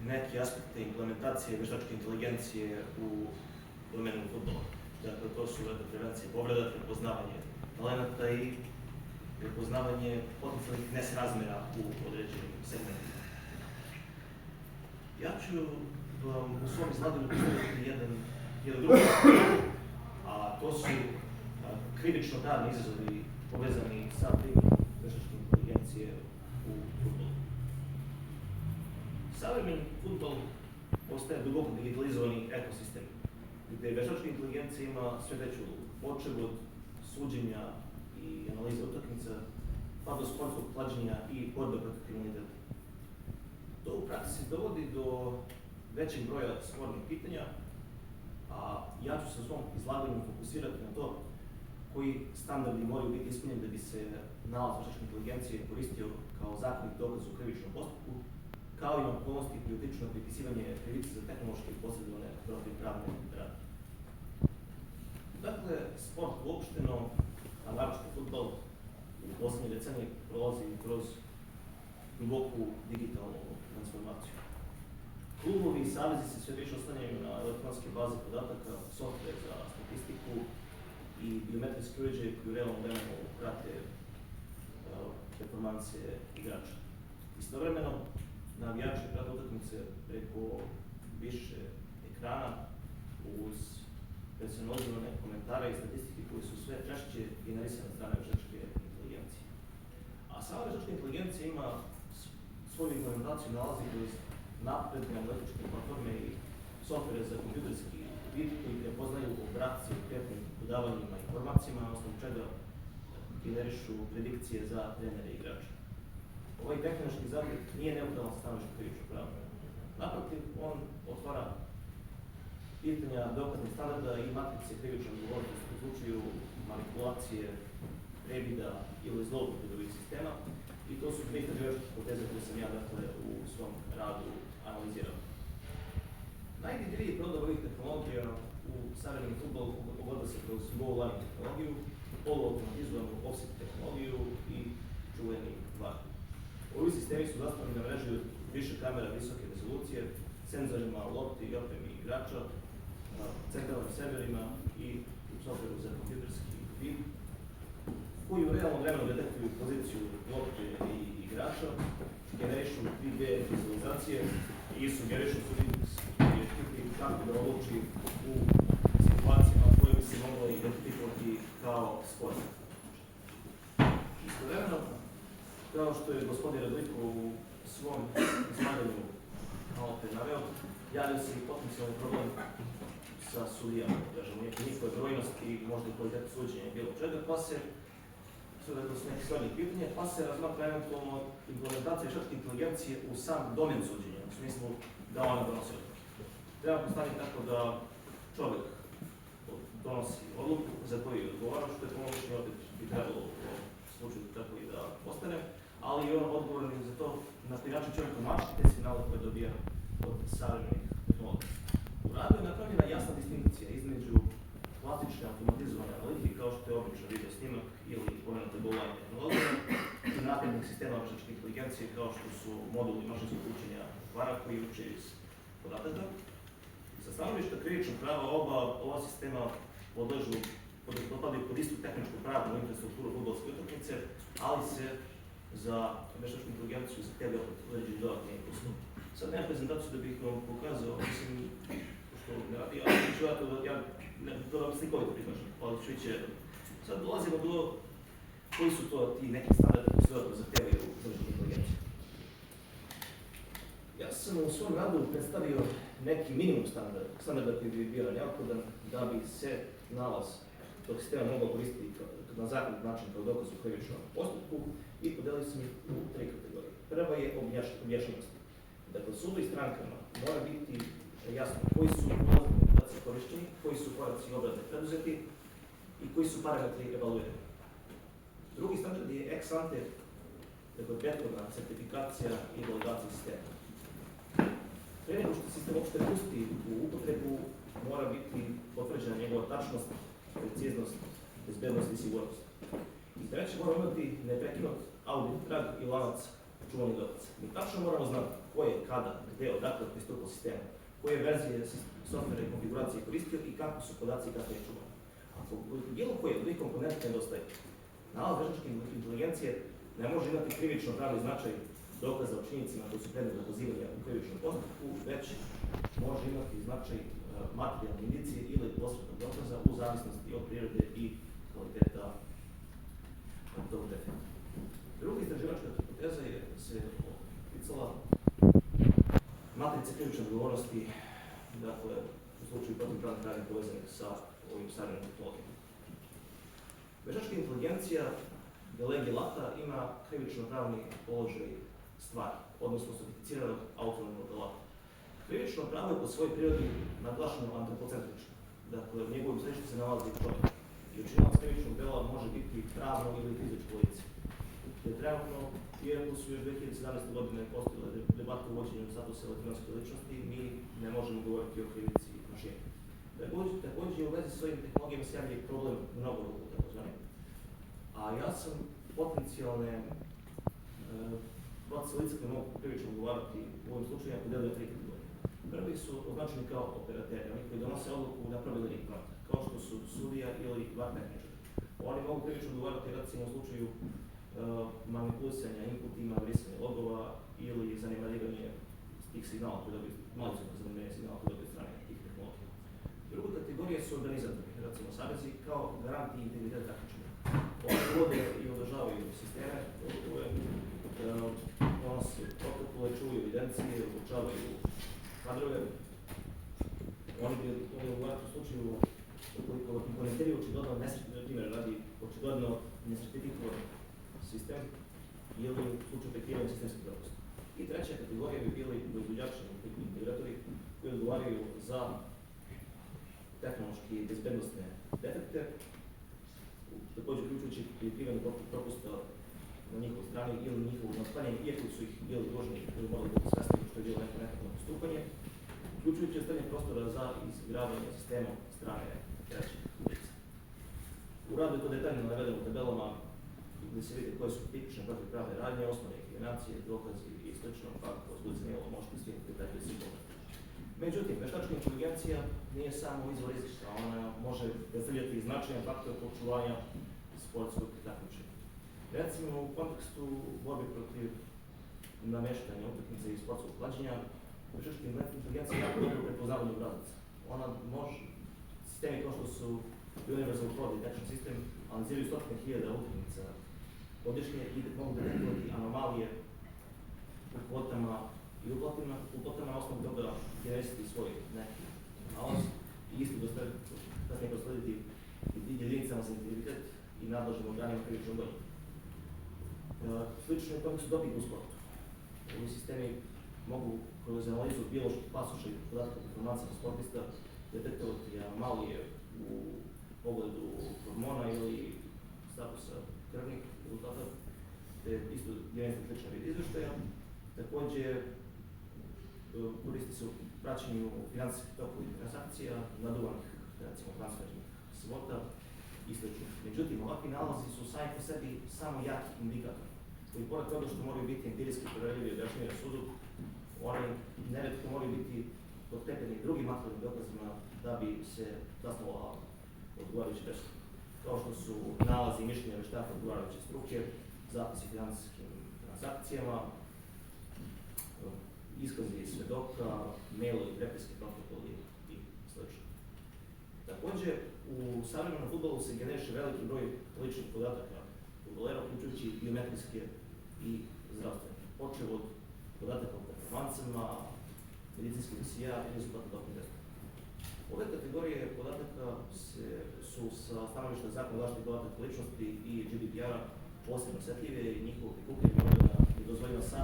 neke aspekte implementacije veštačke inteligencije u domenu fudbala. Dakle, to su prevencije povreda, prepoznavanje talenata i prepoznavanje potencijalnih nesrazmera u određenim segmentima. Ja ću vam u svom izlaganju predstaviti jedan drugi aspekt, a to su krivično pravni izazovi povezani sa primjenom veštačke inteligencije u fudbalu. Savremeni fudbal postaje duboko digitalizovani ekosistem, gde veštačka inteligencija ima sve veću ulogu, počev od suđenja i analize utakmica, pa do sportskog klađenja i borbe protiv kriminaliteta. To u praksi dovodi do većeg broja spornih pitanja, a ja ću se u svom izlaganju fokusirati na to koji standardi moraju biti ispunjeni da bi se nalaz veštačke inteligencije koristio kao zakonit dokaz u krivičnom postupku, kao i na okolnosti koji utiču na pripisivanje krivice za tehnološke i posredovane protivpravne radnje. Dakle, sport uopšteno, a naročito fudbal, u poslednje decenije prolazi kroz duboku digitalnu transformaciju. Klubovi i savezi se sve više oslanjaju na elektronske baze podataka, software za statistiku i biometrijski uređaje koji u realnom vremenu prate performanse igrača. Istovremeno, navijači prate utakmice preko više ekrana uz personalizovane komentare i statistike koji su sve češće generisane od strane veštačke inteligencije. A sama veštačka inteligencija ima svoju implementaciju nalazi kroz napredne analitičke platforme i softvere za kompjuterski vid koji prepoznaju obrasce u konkretnim dodavanjima informacijama, na osnovu čega generišu predikcije za trenere i igrača. Ovaj tehnološki zaplet nije neutralan sa stanovišta krivičnog prava. Naprotiv, on otvara pitanja dokaznih standarda i matrice krivične odgovornosti u slučaju manipulacije, prebida ili zloupotrebe ovih sistema, i to su dve istraživačke hipoteze koje sam ja u svom radu analizirao. Najvidljiviji prodor ovih tehnologija u savremenom fudbalu ogleda se kroz goal line tehnologiju, poluautomatizovanu offset tehnologiju i čuveni VAR. Ovi sistemi su zasnovani na mreži od više kamera visoke rezolucije, senzorima lopti i opremi igrača, centralnim serverima i softveru za kompjuterski vid, koji u realnom vremenu detektuju poziciju lopte i igrača, generišu 3D vizualizacije i sugerišu kako da odluči u situacijama koje bi se moglo identifikovati kao sport. Istovremeno, kao što je gospodin Radojko u svom izlaganju malo pre naveo, javio se i potencijalni problem sa sudijama, kažemo, njihove brojnosti i možda i kvalitetu suđenja bilo čega, pa se to su neke srodnih pitanja, pa se razmatra eventualno implementacija veštačke inteligencije u sam domen suđenja, u smislu da ona donosi odluke. Treba postaviti tako da čovjek donosi odluku za koju je odgovaran, što je po mojom mišljenju opet bi trebalo u ovom slučaju tako i da ostane, ali i on odgovoran za to na koji način čovjek tumačiti te signale koje dobija od savremenih tehnologija. U radu je napravljena jasna distinkcija između klasične automatizovane analitike, kao što je običan video snimak ili pomenuta goal line tehnologija, i naprednih sistema veštačke inteligencije, kao što su moduli mašinskog učenja VAR-a koji uče iz podataka. Sa stanovišta krivičnog prava ova sistema podpadaju pod istu tehničku pravnu infrastrukturu fudbalske utakmice, ali se za veštačku inteligenciju zahtevaju određeni dodatni uslovi. Sad nemam prezentaciju da bih vam pokazao, mislim, što ne radi, ali ću to vam slikovito prikažem, ali ću ići redom. Sad dolazimo do koji su to ti neki standardi koji se dodatno zahtevaju za veštačku inteligenciju. Ja sam u svom radu predstavio neki minimum standarda koji bi bio neophodan da bi se nalaz tog sistema mogao koristiti na zakonit način kao dokaz u krivičnom postupku i podelio sam ih u 3 kategorije. Prva je objašnjenost. Dakle, sudu i strankama mora biti jasno koji su ulazni podaci korišćeni, koji su koraci obrade preduzeti i koji su parametri evaluirani. Drugi standard je ex ante, dakle, prethodna certifikacija i validacija sistema. Pre nego što sistem uopšte pusti u upotrebu, mora biti potvrđena njegova tačnost, preciznost, bezbednost i sigurnost. I treće, mora imati neprekinut audit trag i lanac čuvanje dokaza. Mi tačno moramo znati ko je, kada, gde, odakle pristupao sistemu, koje verzije softvera i konfiguracije koristio i kako su podaci i kako je čuvani. Ako bilo koje od ovih komponenta nedostaje, nalaz veštačke inteligencije ne može imati krivično pravni značaj dokaza o činjenicama koji su predmet dokazivanja u krivičnom postupku, već može imati značaj materijalne indicije ili posrednog dokaza u zavisnosti od prirode i kvaliteta tog defekta. Druga istraživačka hipoteza se ticala matrice krivične odgovornosti, dakle, u slučaju protivpravnih radnji povezanih sa ovim savremenim tehnologijama. Veštačka inteligencija de lege lata ima krivično-pravni položaj stvari, odnosno sofisticiranog autonomnog alata. Krivično pravo je po svojoj prirodi naglašeno antropocentrično. Dakle, u njegovim središtu se nalazi čovjek. I učinilac krivičnog dela može biti pravno ili fizičko lice. Trenutno, iako su još 2017. godine postojale debate o uvođenju statusa elektronske ličnosti, mi ne možemo govoriti o krivici mašine. Također, u vezi s ovim tehnologijama se javlja problem mnogo ruku, takozvani. A ja sam potencijalne procese lica koje mogu krivično odgovarati u ovim slučajima podelio na 3 kategorije. Prvi su označeni kao operateri, oni koji donose odluku na pravilnih prometa, kao što su sudija ili VAR tehničar. Oni mogu krivično odgovarati recimo u slučaju manipulisanja inputima, brisanja logova ili zanemarivanje tih signala koji dobiju, malicozno zanemarivanje signala koji dobiju strane tih tehnologija. Druga kategorija su organizatori, recimo savezi, kao garanti integriteta takmičenja. Oni vode i održavaju sisteme, donose protokole, čuvaju evidencije, obučavaju kadrove. Oni bi u slučaju ukoliko implementiraju očigledno očigledno nesertifikovan sistem ili u slučaju prekrivanja sistemskih propusta. I treća kategorija bi bili proizvođači i integratori koji odgovaraju za tehnološki i bezbednostne defekte, također uključujući prikrivanje propusta na njihovoj strani ili njihovo nastavljanje, iako su ih bili dužni ili morali biti svesni što je bilo nekakvo postupanje, uključujući ostavljanje prostora za izigravanje sistema strane trećih lica. U radu je to detaljno navedeno u tabelama gdje se vidi koje su tipične protivpravne radnje, osnovne inkriminacije, dokazi i sl. Pa ako vas bude zanimalo, možete svi detaljno svi pogledati. Međutim, veštačka inteligencija nije samo izvor izvješća, ona može predstavljati značajan faktor očuvanja sportskog takmičenja. Recimo, u kontekstu borbe protiv nameštanja utakmice i sportskog klađenja, veštačka inteligencija je jako dobro prepoznavanje obrazaca. Ona može, sistemi kao što su Universal Fraud Detection System, analiziraju stotine hiljada utakmica godišnje i mogu detektovati anomalije u kvotama i uplatama na osnovu toga generisati svoj neki nalaz i isto kasnije proslediti jedinicama za integritet i nadležnim organima krivičnog gonjenja. Slično je tome su doping u sportu. Ovi sistemi mogu kroz analizu bioloških pasoša i podatka informacija sportista detektovati anomalije u pogledu hormona ili statusa krvnih rezultata, te isto jedan sličan vid izveštaja. Također, koristi se u praćenju finansijskih tokovih transakcija, naduvanih, recimo, transfernih svota i sl. Međutim, ovakvi nalazi su sami po sebi samo jaki indikator, koji pored toga što moraju biti empirijski proverljivi i objašnjivi na sudu, oni neretko moraju biti potkrepljeni drugim materijalnim dokazima da bi se zasnovala odgovarajuća presuda, kao što su nalazi i mišljenja veštaka odgovarajuće struke, zapisi finansijskim transakcijama, iskazi svedoka, mailovi, prepiske, protokoli i sl. Također, u savremenom fudbalu se generiše veliki broj ličnih podataka fudbalera, uključujući biometrijske i zdravstvene, počev od podataka o performansama, medicinskih dosija i rezultata doping testa. Ove kategorije podataka su sa stanovišta Zakona o zaštiti podataka ličnosti i GDPR-a posebno osetljive i njihovo prikupljanje je dozvoljeno samo